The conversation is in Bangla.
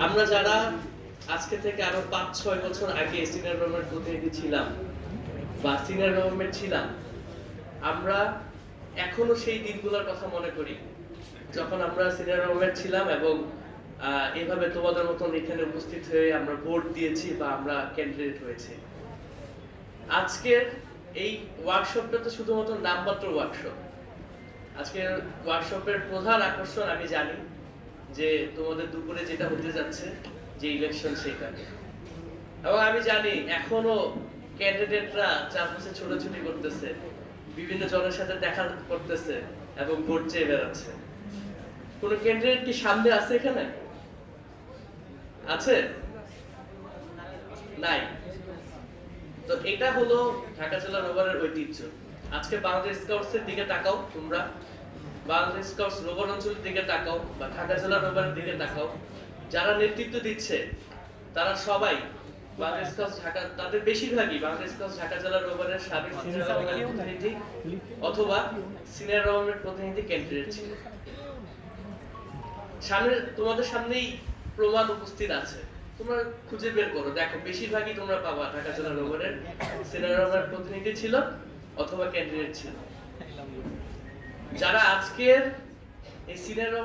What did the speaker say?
আমরা যারা আজকে থেকে আরো 5-6 বছর আগে সিনিয়র গভর্নমেন্ট প্রতিনিধি ছিলাম বা সিনিয়র গভর্নমেন্ট ছিলাম, আমরা এখনো সেই দিনগুলোর কথা মনে করি যখন আমরা সিনিয়র গভর্নমেন্ট ছিলাম এবং এভাবে তোমাদের মতন এখানে উপস্থিত হয়ে আমরা ভোট দিয়েছি বা আমরা ক্যান্ডিডেট হয়েছি। আজকের এই ওয়ার্কশপটা তো শুধুমাত্র নামমাত্র ওয়ার্কশপ। আজকের ওয়ার্কশপের প্রধান আকর্ষণ আমি জানি যে তোমাদের দুপুরে যেটা হতে যাচ্ছে, যে ইলেকশন, সেটা। এবং আমি জানি এখনো ক্যান্ডিডেটরা চারপাশে ছোটাছুটি করতেছে, বিভিন্ন জনের সাথে দেখা করতেছে এবং ভোট চেয়ে বেড়াচ্ছে। কোন ক্যান্ডিডেট কি সামনে আছে এখানে? আছে? নাই। তো এটা হলো ঢাকা জেলা রোভারের ঐতিহ্য। আজকে বাংলাদেশ স্কাউটস এর দিকে তাকাও তোমরা, বাংলাদেশ স্কাউটস রোভার অঞ্চলের দিকে তাকাও বা ঢাকা জেলা রোভারের দিকে তাকাও। যারা নেতৃত্ব দিচ্ছে তারা সবাই বাংলাদেশ স্কাউটস ঢাকা, তাদের বেশিরভাগই বাংলাদেশ স্কাউটস ঢাকা জেলা রোভারের সাবেক সিনিয়র রোভারের প্রতিনিধি অথবা সিনিয়র রোভারের প্রতিনিধি ক্যান্ডিডেট ছিল। সামনে তোমাদের সামনেই প্রমাণ উপস্থিত আছে, তোমরা খুঁজে বের করো, দেখো বেশিরভাগই তোমরা পাবা ঢাকা জেলা রোভারের সিনিয়র রোভারের প্রতিনিধি ছিল অথবা ক্যান্ডিডেট ছিল। যারা আজকের এই সিনিয়র